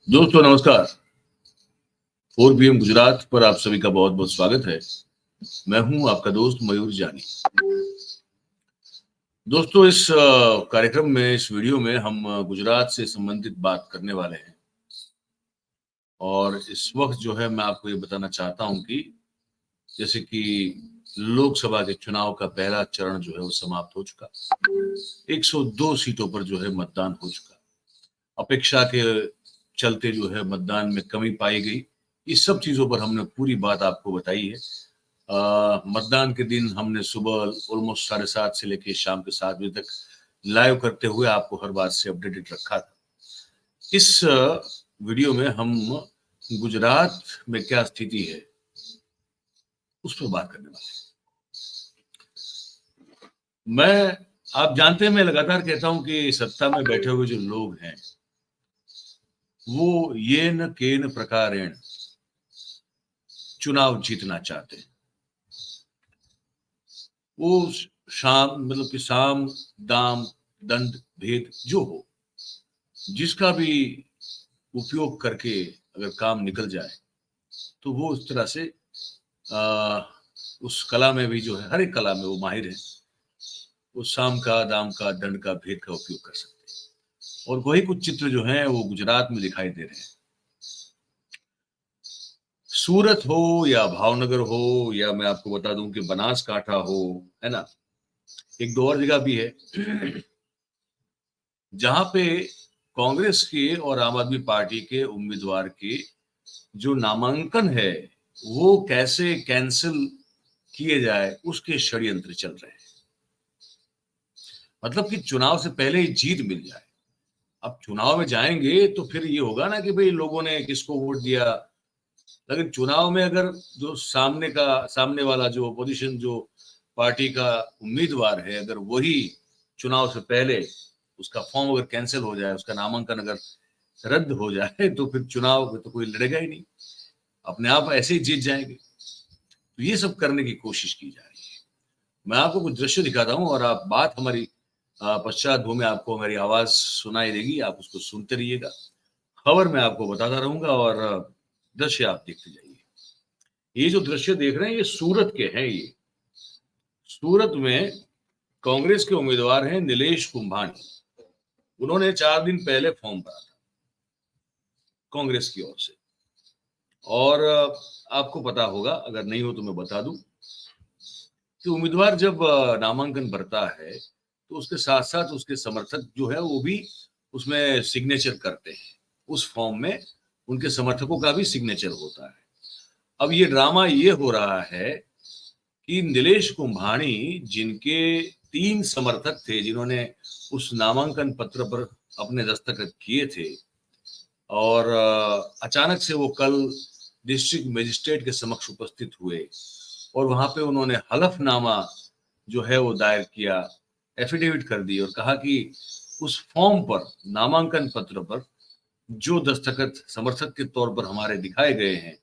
दोस्तों नमस्कार। 4 PM गुजरात पर आप सभी का बहुत बहुत स्वागत है। मैं हूं आपका दोस्त मयूर जानी। दोस्तों इस कार्यक्रम में, इस वीडियो में हम गुजरात से संबंधित बात करने वाले हैं। और इस वक्त जो है मैं आपको ये बताना चाहता हूं कि जैसे कि लोकसभा के चुनाव का पहला चरण जो है वो समाप्त हो चुका। 102 सीटों पर जो है मतदान हो चुका। अपेक्षा के चलते जो है मतदान में कमी पाई गई। इस सब चीजों पर हमने पूरी बात आपको बताई है। मतदान के दिन हमने सुबह ऑलमोस्ट 7:30 से लेकर शाम के 7 बजे तक लाइव करते हुए आपको हर बात से अपडेटेड रखा था। इस वीडियो में हम गुजरात में क्या स्थिति है उस पर बात करने वाले हैं। आप जानते हैं मैं लगातार कहता हूं कि सत्ता में बैठे हुए जो लोग हैं वो येन केन प्रकारेण चुनाव जीतना चाहते हैं। वो मतलब कि साम दाम दंड भेद जो हो, जिसका भी उपयोग करके अगर काम निकल जाए तो वो उस तरह से उस कला में भी जो है, हर एक कला में वो माहिर है। वो साम का, दाम का, दंड का, भेद का उपयोग कर सकते हैं। और वही कुछ चित्र जो हैं वो गुजरात में दिखाई दे रहे हैं। सूरत हो या भावनगर हो या मैं आपको बता दूं कि बनासकांठा हो, है ना, एक दो और जगह भी है जहां पे कांग्रेस के और आम आदमी पार्टी के उम्मीदवार के जो नामांकन है वो कैसे कैंसिल किए जाए उसके षड्यंत्र चल रहे हैं। मतलब कि चुनाव से पहले ही जीत मिल जाए। अब चुनाव में जाएंगे तो फिर ये होगा ना कि भाई लोगों ने किसको वोट दिया। लेकिन चुनाव में अगर जो सामने वाला जो अपोजिशन जो पार्टी का उम्मीदवार है, अगर वही चुनाव से पहले उसका फॉर्म अगर कैंसिल हो जाए, उसका नामांकन अगर रद्द हो जाए तो फिर चुनाव में तो कोई लड़ेगा ही नहीं, अपने आप ऐसे ही जीत जाएंगे। तो ये सब करने की कोशिश की जा रही है। मैं आपको कुछ दृश्य दिखाता हूं और आप बात हमारी पश्चात में आपको हमारी आवाज सुनाई देगी, आप उसको सुनते रहिएगा। खबर मैं आपको बताता रहूंगा और दृश्य आप देखते जाइए। ये जो दृश्य देख रहे हैं ये सूरत के हैं। ये सूरत में कांग्रेस के उम्मीदवार हैं नीलेश कुंभानी। उन्होंने 4 दिन पहले फॉर्म भरा था कांग्रेस की ओर से। और आपको पता होगा, अगर नहीं हो तो मैं बता दूं कि उम्मीदवार जब नामांकन भरता है तो उसके साथ साथ उसके समर्थक जो है वो भी उसमें सिग्नेचर करते हैं। उस फॉर्म में उनके समर्थकों का भी सिग्नेचर होता है। अब ये ड्रामा ये हो रहा है कि नीलेश कुंभानी, जिनके 3 समर्थक थे जिन्होंने उस नामांकन पत्र पर अपने दस्तखत किए थे, और अचानक से वो कल डिस्ट्रिक्ट मजिस्ट्रेट के समक्ष उपस्थित हुए और वहां पे उन्होंने हलफनामा जो है वो दायर किया, एफिडेविट कर दी और कहा कि उस फॉर्म पर, नामांकन पत्र पर जो दस्तखत समर्थक के तौर पर हमारे दिखाए गए हैं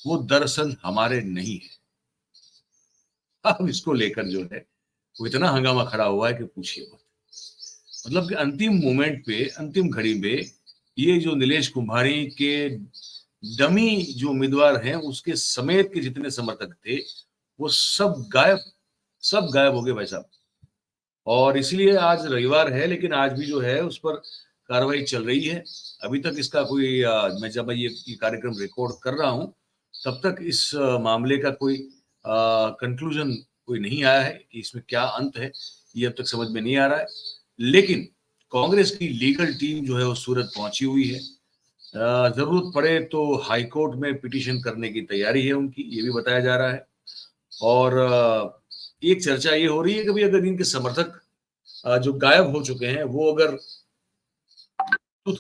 वो दरअसल हमारे नहीं है। अब इसको लेकर जो है वो इतना हंगामा खड़ा हुआ है कि पूछिए मत। मतलब कि अंतिम मोमेंट पे, अंतिम घड़ी में ये जो नीलेश कुंभानी के डमी जो उम्मीदवार हैं उसके समेत के जितने समर्थक थे वो सब गायब हो गए भाई साहब। और इसलिए आज रविवार है लेकिन आज भी जो है उस पर कार्रवाई चल रही है। अभी तक इसका कोई मैं जब ये कार्यक्रम रिकॉर्ड कर रहा हूं तब तक इस मामले का कोई कंक्लूजन कोई नहीं आया है कि इसमें क्या अंत है, ये अब तक समझ में नहीं आ रहा है। लेकिन कांग्रेस की लीगल टीम जो है वो सूरत पहुंची हुई है। जरूरत पड़े तो हाई कोर्ट में पिटीशन करने की तैयारी है उनकी, ये भी बताया जा रहा है। और एक चर्चा ये हो रही है कि भाई अगर इनके समर्थक जो गायब हो चुके हैं वो अगर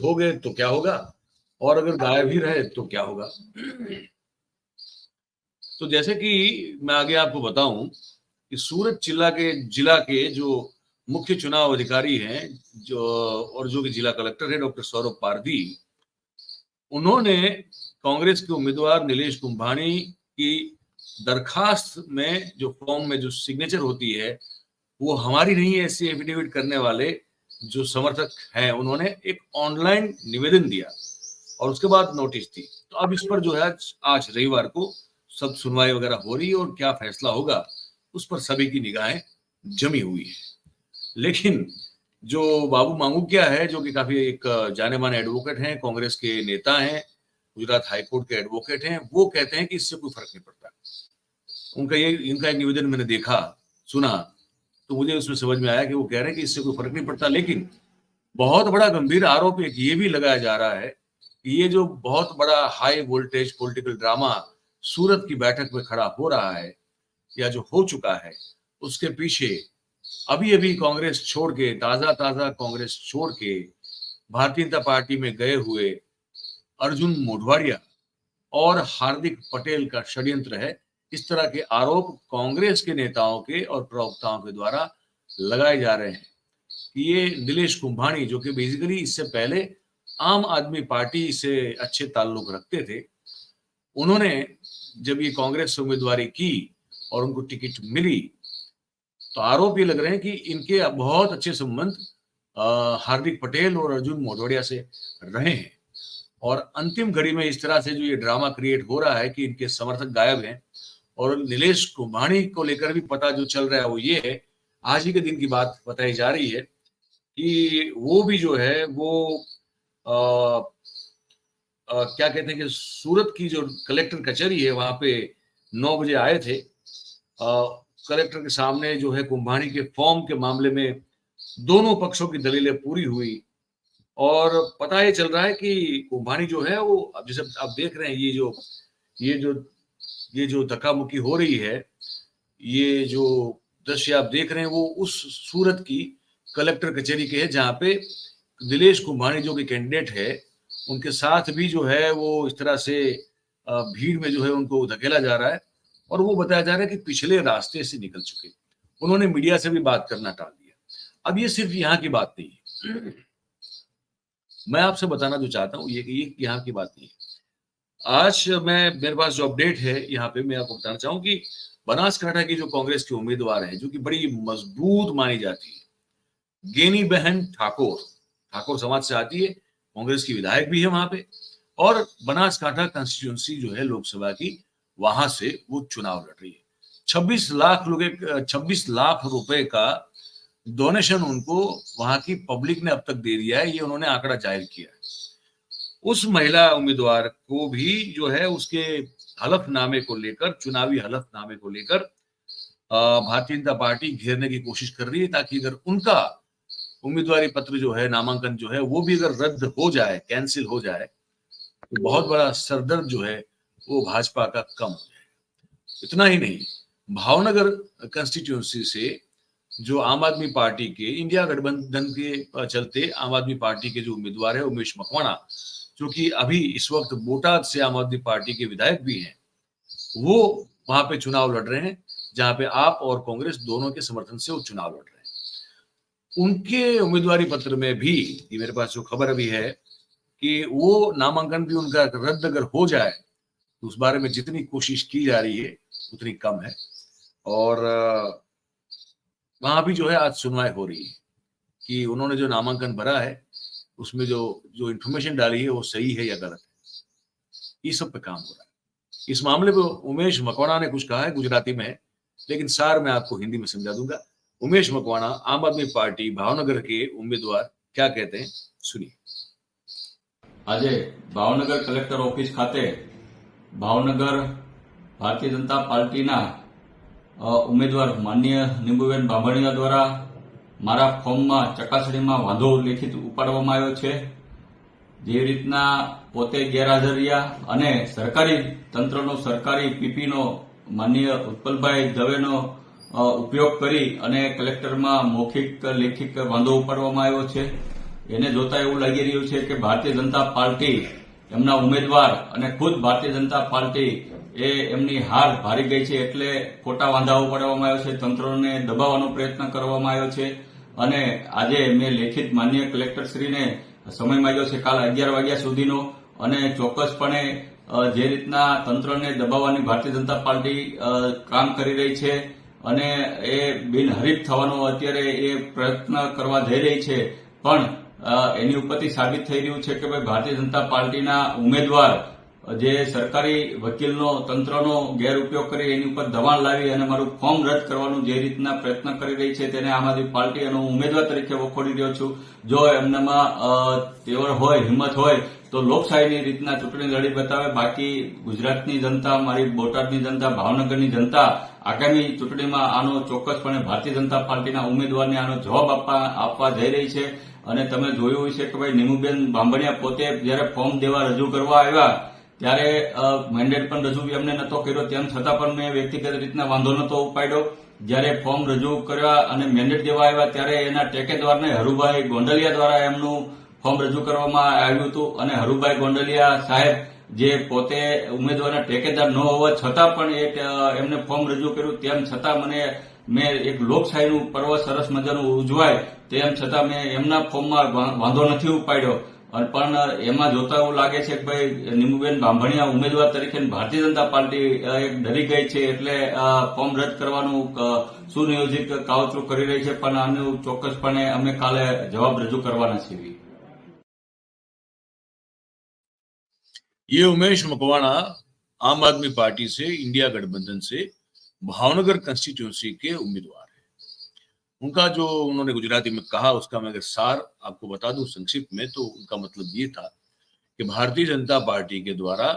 हो गए तो क्या होगा, और अगर गायब ही रहे तो क्या होगा। तो जैसे कि मैं आगे आपको बताऊं कि सूरत जिला के जो मुख्य चुनाव अधिकारी हैं जो, और जो कि जिला कलेक्टर है डॉक्टर सौरभ पारधी, उन्होंने कांग्रेस के उम्मीदवार नीलेश कुंभानी की दरखास्त में जो फॉर्म में जो सिग्नेचर होती है वो हमारी नहीं है ऐसे एफिडेविट करने वाले जो समर्थक हैं, उन्होंने एक ऑनलाइन निवेदन दिया और उसके बाद नोटिस थी। तो अब इस पर जो है आज रविवार को सब सुनवाई वगैरह हो रही है और क्या फैसला होगा उस पर सभी की निगाहें जमी हुई है। लेकिन जो बाबू मांगूकिया है, जो कि काफी एक जाने माने एडवोकेट हैं, कांग्रेस के नेता हैं, गुजरात हाईकोर्ट के एडवोकेट हैं, वो कहते हैं कि इससे कोई फर्क नहीं पड़ता। इनका एक निवेदन मैंने देखा, सुना, तो मुझे उसमें समझ में आया कि वो कह रहे हैं कि इससे कोई फर्क नहीं पड़ता। लेकिन बहुत बड़ा गंभीर आरोप एक ये भी लगाया जा रहा है कि ये जो बहुत बड़ा हाई वोल्टेज पॉलिटिकल ड्रामा सूरत की बैठक में खड़ा हो रहा है या जो हो चुका है, उसके पीछे अभी अभी कांग्रेस छोड़ के, ताजा कांग्रेस छोड़ के भारतीय जनता पार्टी में गए हुए अर्जुन मोढवाडिया और हार्दिक पटेल का षड्यंत्र है। इस तरह के आरोप कांग्रेस के नेताओं के और प्रवक्ताओं के द्वारा लगाए जा रहे हैं कि ये नीलेश कुंभानी, जो कि बेसिकली इससे पहले आम आदमी पार्टी से अच्छे ताल्लुक रखते थे, उन्होंने जब ये कांग्रेस से उम्मीदवारी की और उनको टिकट मिली, तो आरोप ये लग रहे हैं कि इनके बहुत अच्छे संबंध हार्दिक पटेल और अर्जुन मोढवाडिया से रहे हैं। और अंतिम घड़ी में इस तरह से जो ये ड्रामा क्रिएट हो रहा है कि इनके समर्थक गायब हैं, और नीलेश कुंभानी को लेकर भी पता जो चल रहा है वो ये है, आज ही के दिन की बात बताई जा रही है कि वो भी जो है वो क्या कहते हैं कि सूरत की जो कलेक्टर कचहरी है वहां पे 9 बजे आए थे। कलेक्टर के सामने जो है कुंभानी के फॉर्म के मामले में दोनों पक्षों की दलीलें पूरी हुई, और पता ये चल रहा है कि कुंभानी जो है वो, अब जैसे आप देख रहे हैं ये जो धक्का-मुक्की हो रही है, ये जो दृश्य आप देख रहे हैं वो उस सूरत की कलेक्टर कचहरी के है जहां पे नीलेश कुंभानी जो कि कैंडिडेट है, उनके साथ भी जो है वो इस तरह से भीड़ में जो है उनको धकेला जा रहा है, और वो बताया जा रहा है कि पिछले रास्ते से निकल चुके। उन्होंने मीडिया से भी बात करना टाल दिया। अब ये सिर्फ यहाँ की बात नहीं है, मैं आपसे बताना जो चाहता हूँ ये यहाँ की बात नहीं है। आज मेरे पास जो अपडेट है यहाँ पे, मैं आपको बताना चाहूँ कि बनासकांठा की जो कांग्रेस की उम्मीदवार है, जो कि बड़ी मजबूत मानी जाती है, गेनी बहन ठाकुर समाज से आती है, कांग्रेस की विधायक भी है वहां पे, और बनासकांठा कंस्टिट्यूंसी जो है लोकसभा की, वहां से वो चुनाव लड़ रही है। 26 लाख रुपए का डोनेशन उनको वहां की पब्लिक ने अब तक दे दिया है, ये उन्होंने आंकड़ा जाहिर किया है। उस महिला उम्मीदवार को भी जो है उसके हलफनामे को लेकर, चुनावी हलफनामे को लेकर भारतीय जनता पार्टी घेरने की कोशिश कर रही है, ताकि अगर उनका उम्मीदवारी पत्र जो है, नामांकन जो है, वो भी अगर रद्द हो जाए, कैंसिल हो जाए, तो बहुत बड़ा सरदर्द जो है वो भाजपा का कम हो जाएगा। इतना ही नहीं, भावनगर कंस्टिट्यूंसी से जो आम आदमी पार्टी के, इंडिया गठबंधन के चलते आम आदमी पार्टी के जो उम्मीदवार है उमेश मकवाना, जो कि अभी इस वक्त बोटाद से आम आदमी पार्टी के विधायक भी हैं, वो वहां पे चुनाव लड़ रहे हैं, जहां पे आप और कांग्रेस दोनों के समर्थन से वो चुनाव लड़ रहे हैं। उनके उम्मीदवारी पत्र में भी, ये मेरे पास जो खबर अभी है, कि वो नामांकन भी उनका रद्द अगर हो जाए तो उस बारे में जितनी कोशिश की जा रही है उतनी कम है। और वहां भी जो है आज सुनवाई हो रही है कि उन्होंने जो नामांकन भरा है उसमें जो इंफॉर्मेशन डाली है वो सही है या गलत है। इस सब पे काम हो रहा है। इस मामले पे उमेश मकवाना ने कुछ कहा है, गुजराती में है, लेकिन सार मैं आपको हिंदी में समझा दूंगा। उमेश मकवाना, आम आदमी पार्टी भावनगर के उम्मीदवार, क्या कहते हैं, सुनिए। आज भावनगर कलेक्टर ऑफिस खाते भावनगर भारतीय जनता पार्टी उम्मीदवार माननीय नींबूबेन बांभणिया द्वारा मारा फॉर्म में चकासणी में वांधो लिखित उपाड़वामां आव्यो छे। जे रीतना पोते गैरहाजर रह्या अने सरकारी तंत्रनो, सरकारी पीपीनो माननीय उत्पलभाई दवेनो उपयोग करी अने कलेक्टर में मौखिक लेखित वांधो उपाड़वामां आव्यो छे। एने जोता एवुं लागी रह्युं छे के भारतीय जनता पार्टी एमना उम्मीदवार अने खुद भारतीय जनता पार्टी एमनी हार भारी गई छे, एटले खोटा वांधा उपाડવામાં આવ્યો છે, તંત્રને દબાવવાનો પ્રયત્ન કરવામાં આવ્યો છે। અને આજે મેં લેખિત માનનીય કલેક્ટરશ્રીને સમય માંગ્યો છે કાલ 11 વાગ્યા સુધીનો, અને ચોક્કસપણે જે રીતના તંત્રને દબાવવાની ભારતીય જનતા પાર્ટી કામ કરી રહી છે અને એ બિનહરીફ થવાનો અત્યારે એ પ્રયત્ન કરવા જઈ રહી છે, પણ એની ઉપરથી સાબિત થઈ રહ્યું છે કે ભાઈ ભારતીય જનતા પાર્ટીના ઉમેદવાર જે સરકારી વકીલનો તંત્રનો ગેરઉપયોગ કરી એની ઉપર દબાણ લાવી અને મારું ફોર્મ રદ કરવાનું જે રીતના પ્રયત્ન કરી રહી છે તેને આમ આદમી પાર્ટી અને હું ઉમેદવાર તરીકે વખોડી રહ્યો છું. જો એમનામાં તેવડ હોય, હિંમત હોય તો લોકશાહીની રીતના ચૂંટણી લડી બતાવે. બાકી ગુજરાતની જનતા, મારી બોટાદની જનતા, ભાવનગરની જનતા આગામી ચૂંટણીમાં આનો ચોક્કસપણે ભારતીય જનતા પાર્ટીના ઉમેદવારને આનો જવાબ આપવા જઈ રહી છે. અને તમે જોયું હશે કે ભાઈ નીમુબેન બાંભણિયા પોતે જયારે ફોર્મ દેવા રજૂ કરવા આવ્યા ત્યારે મેન્ડેટ પણ રજૂ એમને નતો કર્યો, તેમ છતાં પણ મેં વ્યક્તિગત રીતના વાંધો નતો ઉપાડ્યો. જયારે ફોર્મ રજૂ કર્યા અને મેન્ડેટ દેવા આવ્યા ત્યારે એના ટેકેદારને હરુભાઈ ગોંડલિયા દ્વારા એમનું ફોર્મ રજૂ કરવામાં આવ્યું હતું. અને હરુભાઈ ગોંડલિયા સાહેબ જે પોતે ઉમેદવારના ટેકેદાર ન હોવા છતાં પણ એમને ફોર્મ રજૂ કર્યું, તેમ છતાં મેં એક લોકશાહીનું પર્વ સરસ મજાનું ઉજવાય તેમ છતાં મેં એમના ફોર્મમાં વાંધો નથી ઉપાડ્યો. પણ એમાં જોતા એવું લાગે છે કે ભાઈ નીમુબેન બાંભણિયા ઉમેદવાર તરીકે ભારતીય જનતા પાર્ટી ડરી ગઈ છે એટલે ફોર્મ રદ કરવાનું સુનિયોજિત કાવતરું કરી રહી છે. પણ આનું ચોક્કસપણે અમે કાલે જવાબ રજૂ કરવાના છીએ. ये उमेश मकवाणा आम आदमी पार्टी से, इंडिया गठबंधन से भावनगर कंस्टिट्यूंसी के उम्मीदवार है. उनका जो उन्होंने गुजराती में कहा उसका मैं अगर सार आपको बता दूं संक्षिप्त में, तो उनका मतलब ये था कि भारतीय जनता पार्टी के द्वारा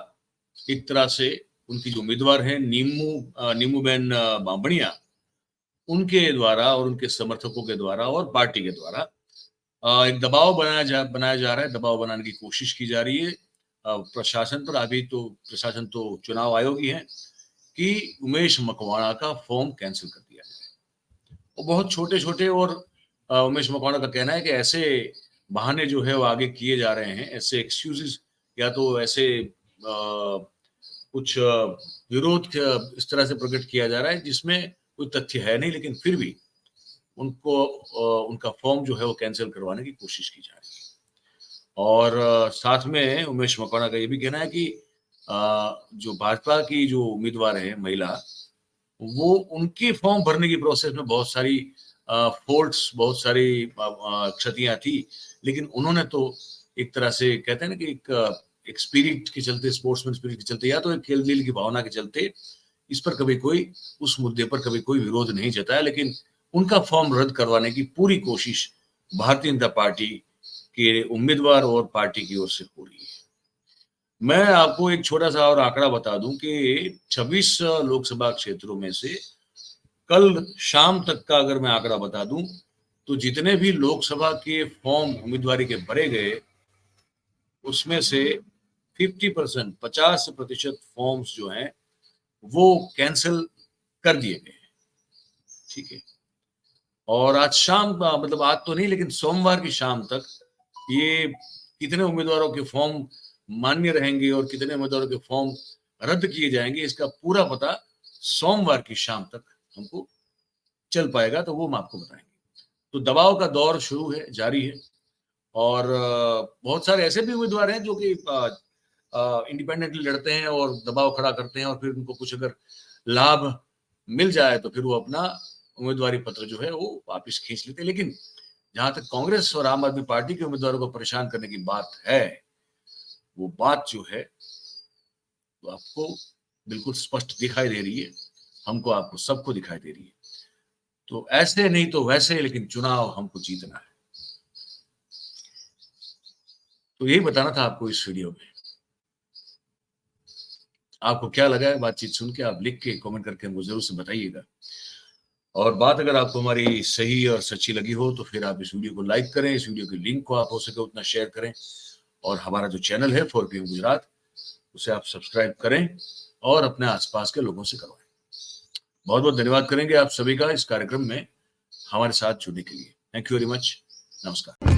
एक तरह से उनकी जो उम्मीदवार है नीमूबेन बांभणिया, उनके द्वारा और उनके समर्थकों के द्वारा और पार्टी के द्वारा एक दबाव बनाया जा रहा है, दबाव बनाने की कोशिश की जा रही है प्रशासन पर. अभी तो प्रशासन तो चुनाव आयोगी है कि उमेश मकवाणा का फॉर्म कैंसिल कर दिया जाए. वो बहुत छोटे छोटे और उमेश मकवाणा का कहना है कि ऐसे बहाने जो है वो आगे किए जा रहे हैं, ऐसे एक्सक्यूजेस या तो ऐसे कुछ विरोध इस तरह से प्रकट किया जा रहा है जिसमें कोई तथ्य है नहीं, लेकिन फिर भी उनको उनका फॉर्म जो है वो कैंसिल करवाने की कोशिश की जा रही है. और साथ में उमेश मकवाणा का ये भी कहना है कि जो भाजपा की जो उम्मीदवार है महिला, वो उनके फॉर्म भरने की प्रोसेस में बहुत सारी फॉल्ट्स, बहुत सारी क्षतियां थी, लेकिन उन्होंने तो एक तरह से कहते हैं ना कि एक स्पिरिट के चलते, स्पोर्ट्समैन स्पिरिट के चलते या तो एक खेल दिल की भावना के चलते इस पर कभी कोई, उस मुद्दे पर कभी कोई विरोध नहीं जताया, लेकिन उनका फॉर्म रद्द करवाने की पूरी कोशिश भारतीय जनता पार्टी के उम्मीदवार और पार्टी की ओर से हो रही है. मैं आपको एक छोटा सा और आंकड़ा बता दूं कि 26 लोकसभा क्षेत्रों में से कल शाम तक का अगर मैं आंकड़ा बता दूं तो जितने भी लोकसभा के फॉर्म उम्मीदवारी के भरे गए उसमें से 50% फॉर्म्स जो हैं वो कैंसिल कर दिए गए. ठीक है. और आज शाम, मतलब आज तो नहीं लेकिन सोमवार की शाम तक ये कितने उम्मीदवारों के फॉर्म मान्य रहेंगे और कितने उम्मीदवारों के फॉर्म रद्द किए जाएंगे इसका पूरा पता सोमवार की शाम तक हमको चल पाएगा, तो वो हम आपको बताएंगे. तो दबाव का दौर शुरू है, जारी है. और बहुत सारे ऐसे भी उम्मीदवार हैं जो कि इंडिपेंडेंटली लड़ते हैं और दबाव खड़ा करते हैं और फिर उनको कुछ अगर लाभ मिल जाए तो फिर वो अपना उम्मीदवारी पत्र जो है वो वापिस खींच लेते हैं. लेकिन जहां तक कांग्रेस और आम आदमी पार्टी के उम्मीदवारों को परेशान करने की बात है, वो बात जो है वो आपको बिल्कुल स्पष्ट दिखाई दे रही है, हमको, आपको, सबको दिखाई दे रही है. तो ऐसे नहीं तो वैसे, लेकिन चुनाव हमको जीतना है. तो यही बताना था आपको इस वीडियो में. आपको क्या लगा है बातचीत सुन के, आप लिख के कमेंट करके हमको जरूर से बताइएगा. और बात अगर आपको हमारी सही और सच्ची लगी हो तो फिर आप इस वीडियो को लाइक करें, इस वीडियो के लिंक को आप हो सके उतना शेयर करें, और हमारा जो चैनल है 4PM गुजरात उसे आप सब्सक्राइब करें और अपने आसपास के लोगों से करवाएं. बहुत बहुत धन्यवाद करेंगे आप सभी का इस कार्यक्रम में हमारे साथ जुड़ने के लिए. Thank you very much. नमस्कार.